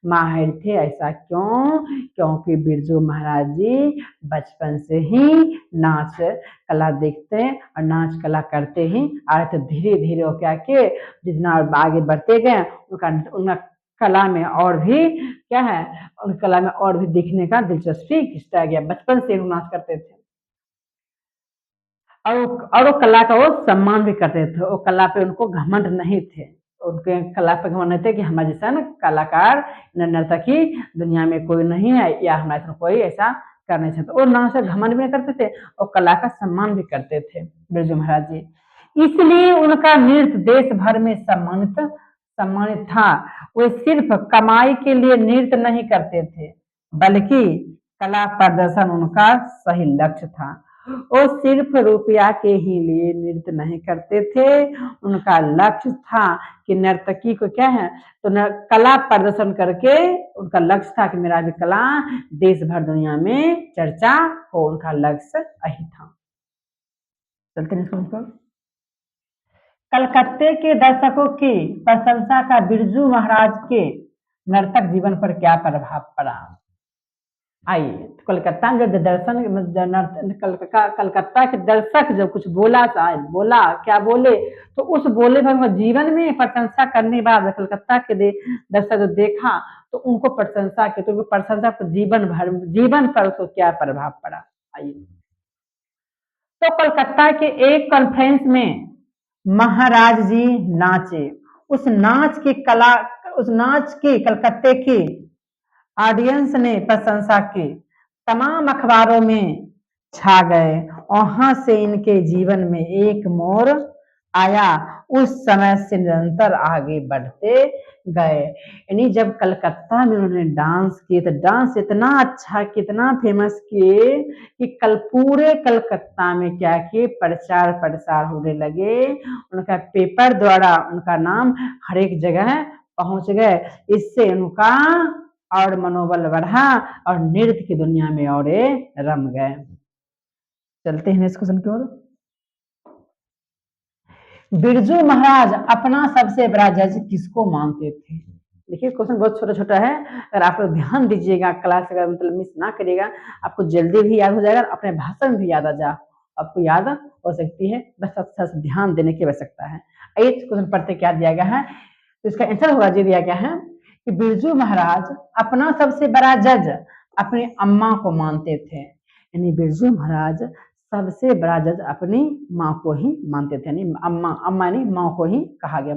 [SPEAKER 2] माहिर थे। ऐसा क्यों? क्योंकि बिरजू महाराज जी बचपन से ही नाच कला देखते और नाच कला करते ही आए। तो धीरे धीरे वो क्या कि जितना आगे बढ़ते गए उनका कला में और भी क्या है, उन कला में और भी दिखने का दिलचस्पी खिंचता गया। बचपन से नाच करते थे और वो कला का वो सम्मान भी करते थे। वो कला पे उनको घमंड नहीं थे, उनके कला पे घमंड नहीं थे कि हमारे जैसा कलाकार नर्तकी दुनिया में कोई नहीं है या हमारे कोई ऐसा कर नहीं सकता। और ना से घमंड भी नहीं करते थे और कला का सम्मान भी करते थे बिरजू महाराज जी। इसलिए उनका नृत्य देश भर में सम्मानित था। वे सिर्फ कमाई के लिए नृत्य नहीं करते थे, बल्कि कला प्रदर्शन उनका सही लक्ष्य था। वो सिर्फ रुपया के ही लिए नृत्य नहीं करते थे, उनका लक्ष्य था कि नर्तकी को क्या है तो कला प्रदर्शन करके उनका लक्ष्य था कि मेरा भी कला देश भर दुनिया में चर्चा हो। उनका लक्ष्य यही था। चलते हैं कलकत्ते के दर्शकों की प्रशंसा का बिरजू महाराज के नर्तक जीवन पर क्या प्रभाव पड़ा? आइए, कलकत्ता में कलकत्ता के दर्शक जब कुछ बोला क्या बोले तो उस बोले पर जीवन में प्रशंसा करने के बाद कलकत्ता के दर्शक जो देखा तो उनको प्रशंसा की, तो प्रशंसा पर जीवन पर उसको क्या प्रभाव पड़ा? आइए, तो कलकत्ता के एक कॉन्फ्रेंस में महाराज जी नाचे। उस नाच की कलकत्ते की ऑडियंस ने प्रशंसा की, तमाम अखबारों में छा गए। वहां से इनके जीवन में एक मोड़ आया। उस समय से निरंतर आगे बढ़ते गए। यानी जब कलकत्ता में उन्होंने डांस किए तो डांस इतना अच्छा कितना फेमस किए कि पूरे कलकत्ता में क्या किए प्रचार होने लगे। उनका पेपर द्वारा उनका नाम हर एक जगह पहुंच गए। इससे उनका और मनोबल बढ़ा और नृत्य की दुनिया में और रम गए। चलते हैं इस क्वेश्चन की ओर। बिरजू महाराज अपना सबसे बड़ा जज किसको मानते थे? देखिए क्वेश्चन बहुत छोटा छोटा है, अगर आप लोग ध्यान दीजिएगा, क्लास अगर मतलब मिस ना करिएगा, आपको जल्दी भी याद हो जाएगा, अपने भाषा में भी याद आ जा आपको याद हो सकती है, बस अच्छा से ध्यान देने की आवश्यकता है। आइए क्वेश्चन पढ़ते क्या दिया गया है, तो इसका आंसर होगा जी दिया गया है कि बिरजू महाराज अपना सबसे बड़ा जज अपनी अम्मा को मानते थे। यानी बिरजू महाराज सबसे बड़ा जज अपनी माँ को ही मानते थे, यानी अम्मा, अम्मा यानी माँ को ही कहा गया,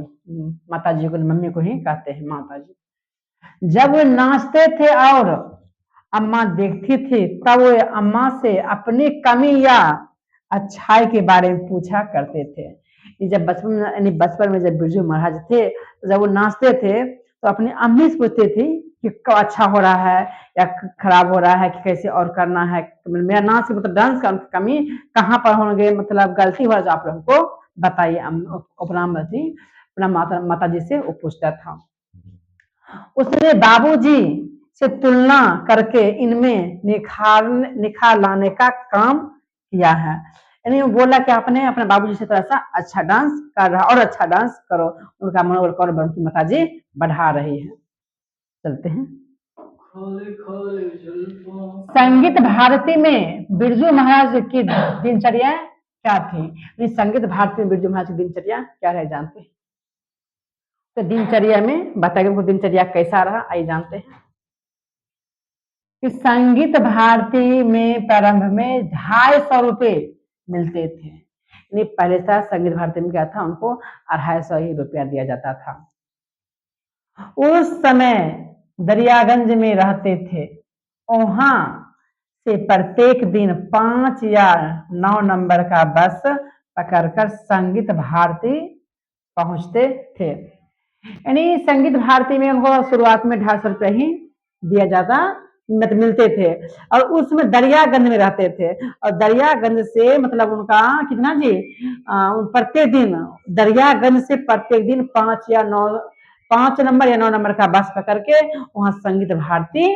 [SPEAKER 2] माता जी को, मम्मी को ही कहते हैं माता जी। जब वो नाचते थे और अम्मा देखती थी, तब वो अम्मा से अपनी कमी या अच्छाई के बारे में पूछा करते थे। जब बचपन में, यानी बचपन में जब बिरजू महाराज थे, तो जब वो नाचते थे तो अपनी अम्मी से पूछते थे कि कब अच्छा हो रहा है या खराब हो रहा है, कि कैसे और करना है, मेरा नाच मतलब डांस का कमी कहाँ पर होंगे, मतलब गलती हुआ, जो आप लोगों को बताइए। अपना माता जी से वो पूछता था। उसने बाबूजी से तुलना करके इनमें निखार लाने का काम किया है, यानी वो बोला कि आपने अपने बाबूजी से थोड़ा सा अच्छा डांस कर रहा, और अच्छा डांस करो, उनका मनोबल और उनकी माता जी बढ़ा रही है। चलते हैं। संगीत भारती में बिरजू महाराज की दिनचर्या क्या थी? संगीत भारती में बिरजू महाराज की दिनचर्या क्या रहे जानते हैं? तो दिनचर्या में बताइए उनको दिनचर्या कैसा रहा, आइए जानते हैं। कि संगीत भारती में प्रारंभ में 250 मिलते थे, यानी पहले से संगीत भारती में क्या था, उनको 250 ही रुपया दिया जाता था। उस समय दरियागंज में रहते थे, वहां से प्रत्येक दिन 5 या 9 नंबर का बस पकड़कर संगीत भारती पहुंचते थे। यानी संगीत भारती में उनको शुरुआत में 250 रुपये ही दिया जाता, मतलब मिलते थे, और उसमें दरियागंज में रहते थे, और दरियागंज से मतलब उनका कितना जी, प्रत्येक दिन दरियागंज से प्रत्येक दिन 5 नंबर या 9 नंबर का बस पकड़ के वहां संगीत भारती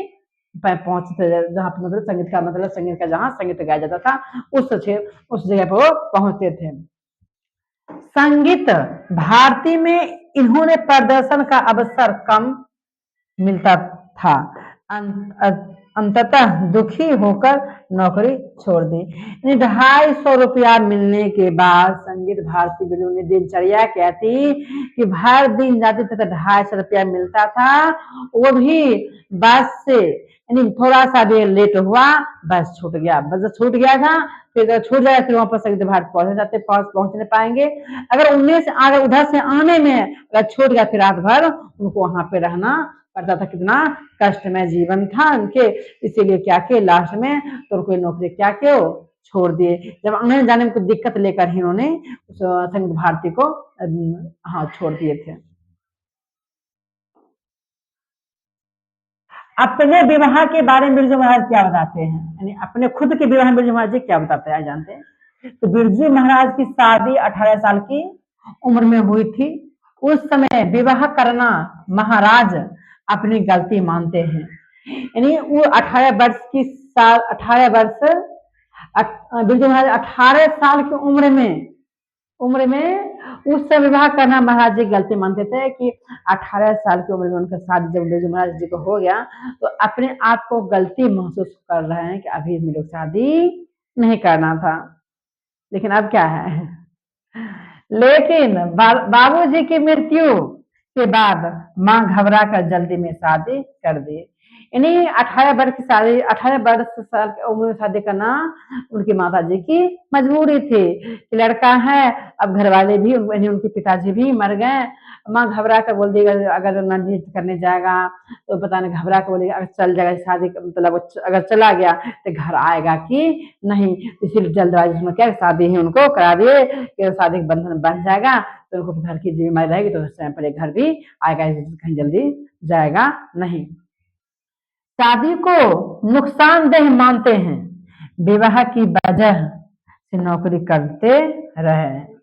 [SPEAKER 2] पहुंचते, जहाँ पर मतलब संगीत का जहाँ संगीत गाया जाता था, उस जगह पर वो पहुंचते थे। संगीत भारती में इन्होंने प्रदर्शन का अवसर कम मिलता था, अंततः दुखी होकर नौकरी छोड़ दी। 250 रुपया मिलने के बाद संगीत भारती बिल्लू ने दिनचर्या क्या थी कि हर दिन जाते थे तो 250 रुपया मिलता था, वो भी बस से, यानी थोड़ा सा देर लेट हुआ बस छूट गया, बस छूट गया था, फिर छूट जाए फिर वहां पर संगीत भारती पहुंच नहीं पाएंगे। अगर उनमें से अगर उधर से आने में अगर छूट गया, फिर रात भर उनको वहां पे रहना पड़ता था। कितना कष्टमय जीवन था उनके, इसीलिए क्या किए लास्ट में तो उनको नौकरी क्या क्यों छोड़ दिए। जब आने जाने में कुछ दिक्कत लेकर ही उन्होंने संगीत भारती को हाँ छोड़ दिए थे। अपने विवाह के बारे में बिरजू महाराज क्या बताते हैं, यानी अपने खुद के विवाह में बिरजू महाराज जी क्या बताते हैं जानते हैं? तो बिरजू महाराज की शादी 18 साल की उम्र में हुई थी। उस समय विवाह करना महाराज अपनी गलती मानते हैं, यानी वो 18 वर्ष की साल 18 वर्ष बिरजू महाराज 18 साल की उम्र में उस समय विवाह करना महाराज जी गलती मानते थे कि 18 साल की उम्र में उनका शादी जब बिरजू महाराज जी को हो गया, तो अपने आप को गलती महसूस कर रहे हैं कि अभी मेरे को शादी नहीं करना था। लेकिन अब क्या है, लेकिन बाबूजी की मृत्यु के बाद मां घबरा कर जल्दी में शादी कर दी। यानी 18 वर्ष की शादी, 18 वर्ष साल की उम्र में शादी करना उनकी माता जी की मजबूरी थी कि लड़का है, अब घर वाले भी उनके पिताजी भी मर गए। माँ घबरा कर बोल देगा अगर नृत्य करने जाएगा तो पता नहीं, घबरा कर बोलेगा अगर चल जाएगा शादी, मतलब अगर चला गया तो घर आएगा कि नहीं, इसीलिए जल्दबाजी में क्या शादी है उनको करा दिए कि शादी का बंधन बन जाएगा, तो उनको घर की जिम्मेदारी रहेगी, तो उस टाइम पर घर भी आएगा, कहीं जल्दी जाएगा नहीं। शादी को नुकसानदेह मानते हैं, विवाह की वजह से नौकरी करते रहे।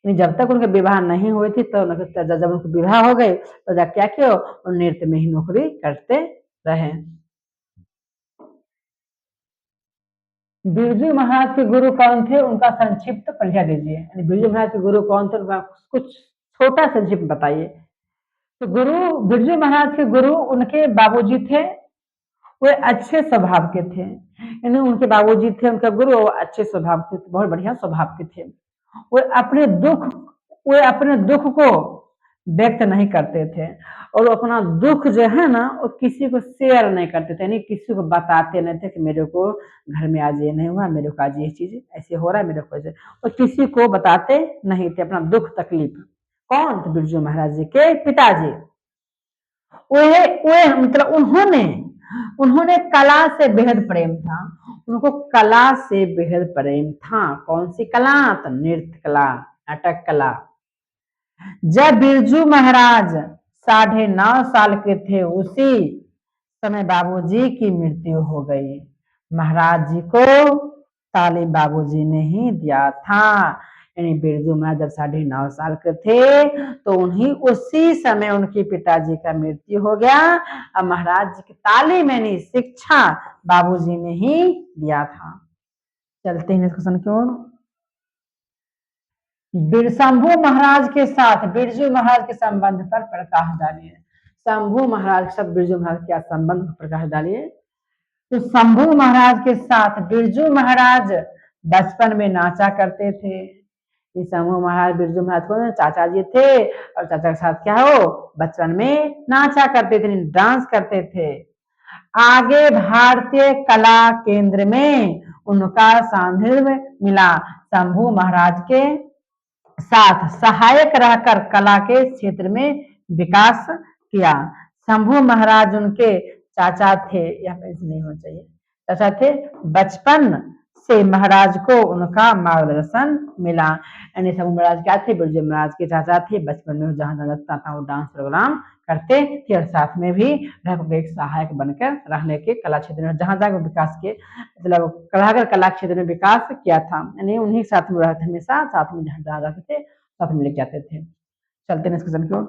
[SPEAKER 2] जब तक उनके विवाह नहीं हुए थी तो जब उनके विवाह हो गए तो जब क्या किया, नृत्य में ही नौकरी करते रहे। बिरजू महाराज के गुरु कौन थे, उनका संक्षिप्त परिचय दीजिए। बिरजू महाराज के गुरु कौन थे, कुछ छोटा संक्षिप्त बताइए। तो गुरु बिरजू महाराज के गुरु उनके बाबूजी थे, वो अच्छे स्वभाव के थे, यानी उनके बाबूजी थे उनका गुरु, अच्छे स्वभाव के, बहुत बढ़िया स्वभाव के थे। वो अपने दुख वो अपने दुख को व्यक्त नहीं करते थे, और अपना दुख जो है ना वो किसी को शेयर नहीं करते थे, यानी किसी को बताते नहीं थे कि मेरे को घर में आज ये नहीं हुआ, मेरे को आज ये चीज ऐसे हो रहा है, मेरे को ऐसे, और किसी को बताते नहीं थे अपना दुख तकलीफ। कौन थे? बिरजू महाराज जी के पिताजी। वे मतलब उन्होंने कला से बेहद प्रेम था, उनको कला से बेहद प्रेम था। कौन सी कला? तो नृत्य कला, नाटक कला। जब बिरजू महाराज 9.5 साल के थे, उसी समय बाबूजी की मृत्यु हो गई। महाराज जी को तालीम बाबूजी ने ही दिया था, यानी बिरजू महाराज जब 9.5 साल के थे तो उसी समय उनके पिताजी का मृत्यु हो गया, और महाराज जी की तालीम यानी शिक्षा बाबूजी ने ही दिया था। चलते हैं क्वेश्चन की ओर। शंभू महाराज के साथ बिरजू महाराज के संबंध पर प्रकाश डालिए। शंभू महाराज के साथ बिरजू महाराज क्या संबंध पर प्रकाश डालिए। तो शंभू महाराज के साथ बिरजू महाराज बचपन में नाचा करते थे। शंभू महाराज बिरजू महाराज को चाचा जी थे, और चाचा के साथ क्या हो बचपन में नाचा करते थे, डांस करते थे। आगे भारतीय कला केंद्र में उनका सानिध्य मिला। शंभू महाराज के साथ सहायक रहकर कला के क्षेत्र में विकास किया। शंभू महाराज उनके चाचा थे, यहाँ पे नहीं होना चाहिए, चाचा थे। बचपन से महाराज को उनका मार्गदर्शन मिला, यानी शंभू महाराज क्या थे? बिरजू महाराज के चाचा थे। बचपन में जहाँ लगता था वो डांस प्रोग्राम करते थे, और साथ में भी एक सहायक बनकर रहने के कला क्षेत्र में जहां जहां विकास के मतलब कला क्षेत्र में विकास किया था, यानी उन्हीं साथ में रहते, हमेशा साथ में जहाँ रहते थे साथ में लेके जाते थे। चलते हैं क्वेश्चन की ओर।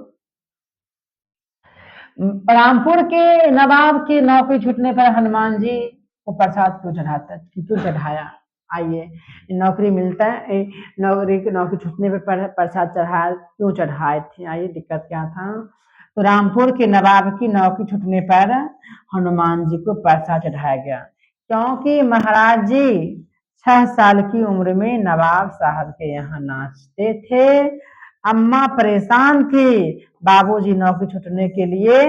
[SPEAKER 2] रामपुर के नवाब की नौकरी छूटने पर हनुमान जी को प्रसाद क्यों चढ़ाया? आइए, नौकरी मिलता है, नौकरी छूटने पर प्रसाद क्यों चढ़ाए थे? आइए, दिक्कत क्या था? तो रामपुर के नवाब की नौकरी छूटने पर हनुमान जी को प्रसाद चढ़ाया गया, क्योंकि महाराज जी 6 साल की उम्र में नवाब साहब के यहाँ नाचते थे। अम्मा परेशान थी, बाबूजी नौकरी छूटने के लिए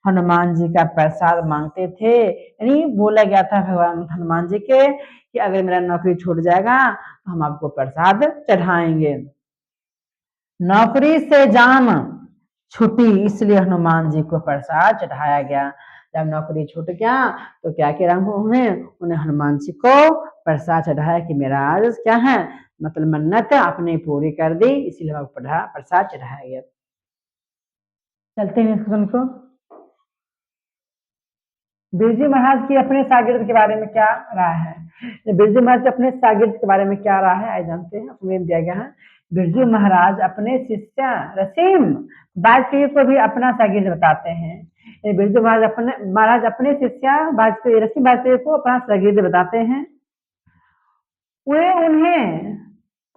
[SPEAKER 2] हनुमान जी का प्रसाद मांगते थे, यानी बोला गया था भगवान हनुमान जी के कि अगर मेरा नौकरी छूट जाएगा तो हम आपको प्रसाद चढ़ाएंगे। नौकरी से जान छुटी, इसलिए हनुमान जी को प्रसाद चढ़ाया गया। जब नौकरी छूट गया तो क्या किया उन्हें हनुमान जी को प्रसाद चढ़ाया कि मेरा आज क्या है मतलब मन्नत आपने पूरी कर दी, इसीलिए प्रसाद चढ़ाया गया। चलते हैं क्वेश्चन को। बिरजू महाराज की अपने शागिर्द के बारे में क्या राय है? बिरजू महाराज के अपने शागिर्द के बारे में क्या राय है, आइए जानते हैं। उसमें दिया गया है बिरजू महाराज अपने शिष्य रसीम वाजपेयी को भी अपना शागिर्द बताते हैं। बिरजू महाराज अपने शिष्य रसीम वाजपेयी को अपना शागिर्द बताते हैं। वे उन्हें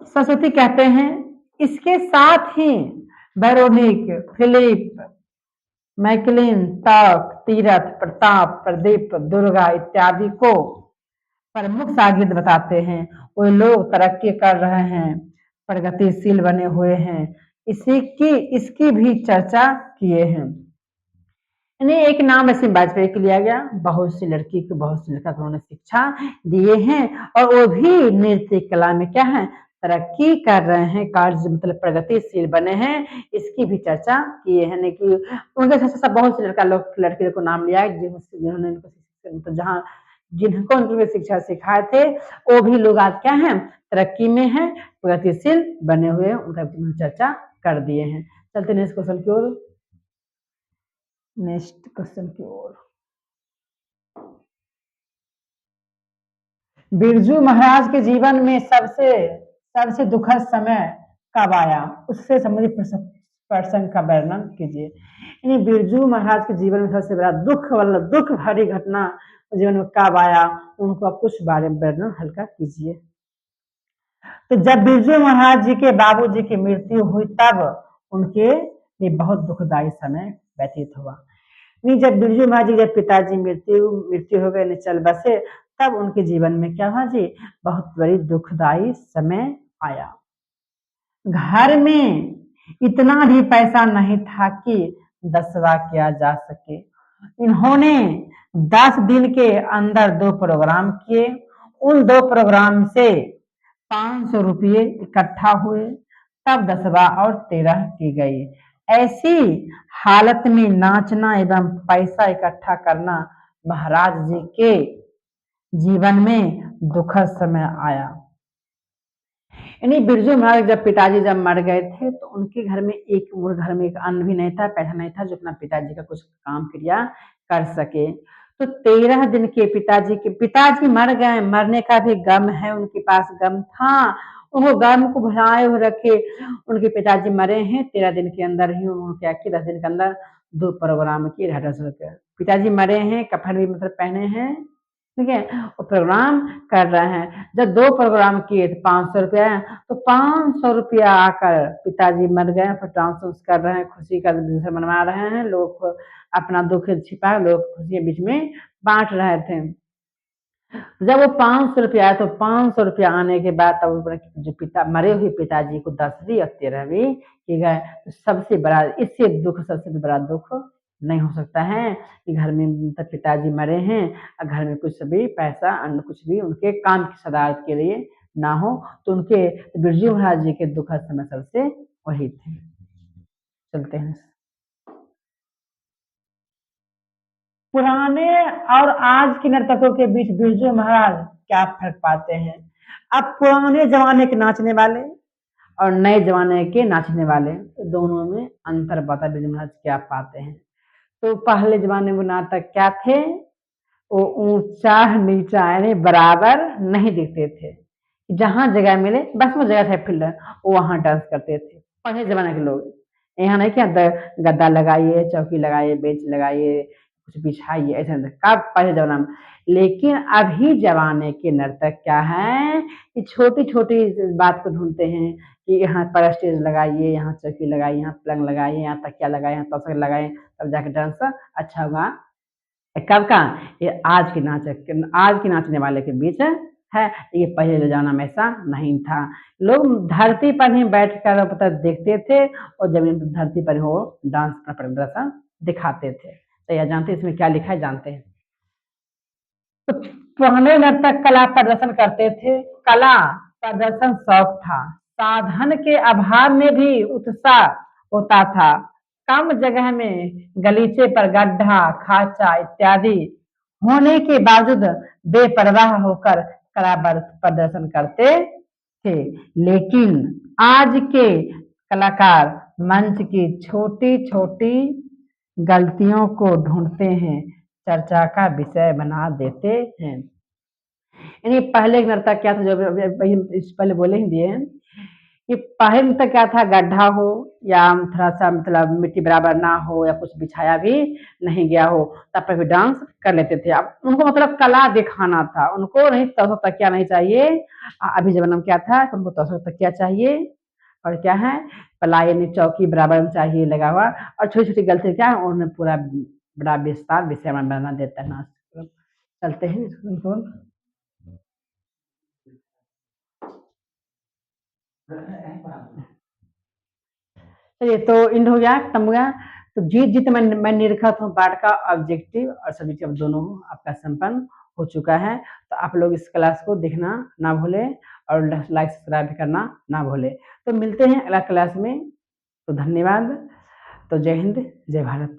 [SPEAKER 2] सरस्वती कहते हैं। इसके साथ ही बैरोनिक, फिलिप, मैकलिन, तक, तीरथ, प्रताप, प्रदीप, दुर्गा इत्यादि को प्रमुख शागिर्द बताते हैं। वे लोग तरक्की कर रहे हैं, प्रगतिशील बने हुए हैं, इसकी भी चर्चा किए हैं। एक नाम रसीम वाजपेयी के लिया गया। बहुत सी लड़की को बहुत सी लड़का को उन्होंने शिक्षा दिए हैं, और वो भी नृत्य कला में क्या है तरक्की कर रहे हैं, कार्य मतलब प्रगतिशील बने हैं, इसकी भी चर्चा किए हैं। कि उनके साथ बहुत से लड़के को नाम लिया है जिन्होंने जहाँ जिनको उनकी शिक्षा सिखाए थे, वो भी लोग आज क्या है तरक्की में है, प्रगतिशील बने हुए, उनका चर्चा कर दिए हैं। चलते हैं नेक्स्ट क्वेश्चन की ओर। नेक्स्ट क्वेश्चन की ओर। बिरजू महाराज के जीवन में सबसे दुखद समय कब आया, उससे संबंधित प्रसंग का वर्णन कीजिए। बिरजू महाराज के जीवन में सबसे बड़ा दुख भरी घटना जीवन में कब आया, उनको आप कुछ बारे में वर्णन हल्का कीजिए। तो जब बिरजू महाराज जी के बाबूजी की मृत्यु हुई, तब उनके ये बहुत दुखदायी समय व्यतीत हुआ। नहीं, जब बिरजू महाराज जी, जब पिताजी मृत्यु मृत्यु हो गए, चल बसे, तब उनके जीवन में क्या हुआ जी, बहुत बड़ी दुखदायी समय आया। घर में इतना भी पैसा नहीं था कि दसवा किया जा सके। इन्होंने 10 दिन के अंदर 2 प्रोग्राम किए। उन 2 प्रोग्राम से 500 रुपये इकट्ठा हुए, तब दसवा और 13 की गई। ऐसी हालत में नाचना एवं पैसा इकट्ठा करना महाराज जी के जीवन में दुखद समय आया। यानी बिरजू महाराज जब पिताजी जब मर गए थे, तो उनके घर में एक अन्न भी नहीं था, पैसा नहीं था जो अपना पिताजी का कुछ काम क्रिया कर सके। तो 13 दिन के पिताजी मर गए, मरने का भी गम है, उनके पास गम था, उनको गम को भुलाए हुए रखे। उनके पिताजी मरे हैं, 13 दिन के अंदर ही उन्होंने क्या किया, 10 दिन के अंदर 2 प्रोग्राम किए। पिताजी मरे हैं, कफन भी मतलब पहने हैं, ठीक है, वो प्रोग्राम कर रहे हैं। जब 2 प्रोग्राम किए तो 500 रुपया, तो 500 रुपया आकर पिताजी मर गए, फिर ट्रांसफर कर रहे हैं, खुशी का दिन मनवा रहे हैं। लोग अपना दुख छिपा, लोग खुशी के बीच में बांट रहे थे। जब वो 500 रुपया आया, तो 500 रुपया आने के बाद तब जो मरे हुए पिताजी को 10वीं और 13वीं की गए। तो सबसे बड़ा, इससे दुख, सबसे बड़ा दुख नहीं हो सकता है कि घर में पिताजी मरे हैं और घर में कुछ भी पैसा अन्न कुछ भी उनके काम की सदारत के लिए ना हो। तो उनके बिरजू महाराज जी के दुखद समय सबसे वही थे। चलते हैं। पुराने और आज के नर्तकों के बीच बिरजू महाराज क्या फर्क पाते हैं? अब पुराने जमाने के नाचने वाले और नए जमाने के नाचने वाले, दोनों में अंतर बता बिरजू महाराज क्या पाते हैं। तो पहले जमाने में नाटक क्या थे, वो ऊंचा नीचा यानी बराबर नहीं दिखते थे। जहां जगह मिले बस वो जगह से फील्ड वो वहां डांस करते थे पहले जमाने के लोग। यहाँ नहीं क्या गद्दा लगाइए, चौकी लगाइए, बेंच लगाइए, कुछ बिछाइए, ऐसा कब पहले जमाना में। लेकिन अभी जमाने के नर्तक क्या है कि छोटी छोटी बात को ढूंढते हैं कि यहाँ पर स्टेज लगाइए, यहाँ चौकी लगाइए, यहाँ पलंग लगाइए, यहाँ तकिया लगाए, यहाँ तोसक लगाए, तब जाके डांस अच्छा होगा। कब का, ये आज के नाचने वाले के बीच है। ये पहले जमाना में ऐसा नहीं था। लोग धरती पर ही बैठ कर पता देखते थे और जमीन पर धरती पर हो डांस का प्रदर्शन दिखाते थे। तो यह जानते इसमें क्या लिखा है, जानते हैं। तो पुराने नर्तक कला प्रदर्शन करते थे, कला प्रदर्शन शौक था, साधन के अभाव में भी उत्साह होता था। कम जगह में गलीचे पर गड्ढा, खाचा इत्यादि होने के बावजूद बेपरवाह होकर कला प्रदर्शन करते थे। लेकिन आज के कलाकार मंच की छोटी छोटी गलतियों को ढूंढते हैं, चर्चा का विषय बना देते हैं। यानी पहले नर्तक क्या था, जो इस पहले बोले ही दिए हैं कि पहले नर्तक क्या था, गड्ढा हो या थोड़ा सा मतलब मिट्टी बराबर ना हो या कुछ बिछाया भी नहीं गया हो, तब पर भी डांस कर लेते थे। अब उनको मतलब कला दिखाना था, उनको नहीं तसक तकिया नहीं चाहिए। अभी जमाना में क्या था, उनको तसक तकिया चाहिए और क्या है, पलाई यानी चौकी बराबर में चाहिए लगा हुआ। और छोटी छोटी गलती क्या है, उन्हें पूरा बड़ा विस्तार विषय बना देता है नाच। चलते हैं इसको। चलिए, तो इंड हो गया, खत्म हो गया। तो जीत जीत मैं निरखत हूँ पाठ का ऑब्जेक्टिव और सब्जेक्टिव दोनों आपका संपन्न हो चुका है। तो आप लोग इस क्लास को देखना ना भूले और लाइक सब्सक्राइब करना ना भूले। तो मिलते हैं अगला क्लास में। तो धन्यवाद। तो जय हिंद, जय भारत।